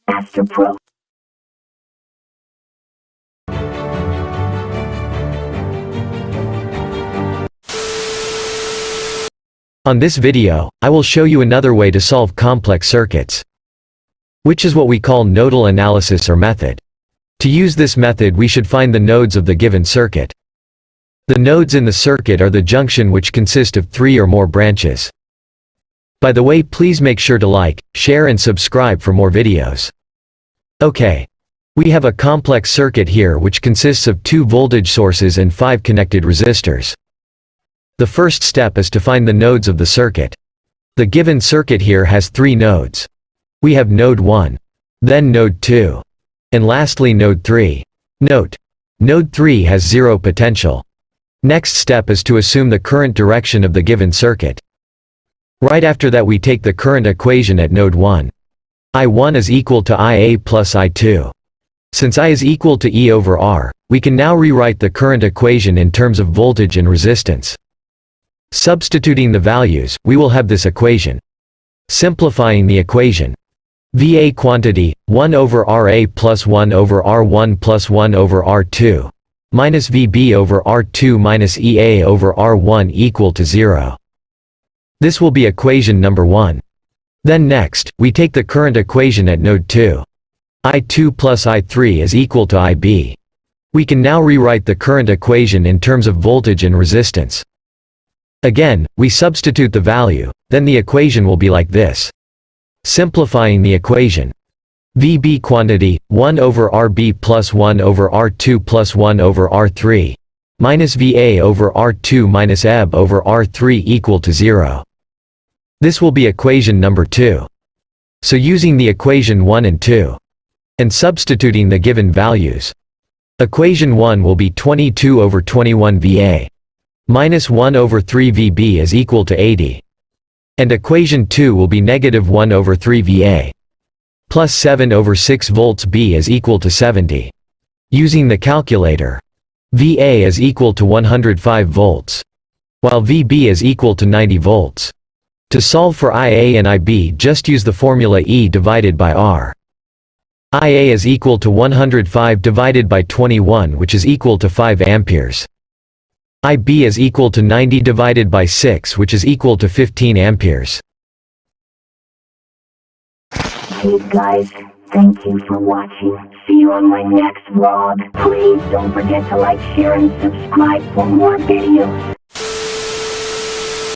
Astro Pro. On this video, I will show you another way to solve complex circuits, which is what we call nodal analysis or method. To use this method, we should find the nodes of the given circuit. The nodes in the circuit are the junction which consist of 3 or more branches. By the way, please make sure to like, share and subscribe for more videos. Okay. We have a complex circuit here which consists of 2 voltage sources and 5 connected resistors. The first step is to find the nodes of the circuit. The given circuit here has 3 nodes. We have node 1, then node 2, and lastly node 3. Note: node 3 has 0 potential. Next step is to assume the current direction of the given circuit. Right after that, we take the current equation at node 1. I1 is equal to IA plus I2. Since I is equal to E over R, we can now rewrite the current equation in terms of voltage and resistance. Substituting the values, we will have this equation. Simplifying the equation: VA quantity, 1 over RA plus 1 over R1 plus 1 over R2, minus VB over R2 minus EA over R1 equal to 0. This will be equation number 1. Then next, we take the current equation at node 2. I2 plus I3 is equal to IB. We can now rewrite the current equation in terms of voltage and resistance. Again, we substitute the value, then the equation will be like this. Simplifying the equation: VB quantity, 1 over RB plus 1 over R2 plus 1 over R3, minus VA over R2 minus EB over R3 equal to 0. This will be equation number 2. So using the equation 1 and 2, and substituting the given values, equation 1 will be 22 over 21 VA, minus 1 over 3 VB is equal to 80. And equation 2 will be negative 1 over 3 VA, plus 7 over 6 volts B is equal to 70. Using the calculator, VA is equal to 105 volts, while VB is equal to 90 volts. To solve for IA and IB, just use the formula E divided by R. IA is equal to 105 divided by 21, which is equal to 5 amperes. IB is equal to 90 divided by 6, which is equal to 15 amperes. Hey guys, thank you for watching. See you on my next vlog. Please don't forget to like, share, and subscribe for more videos.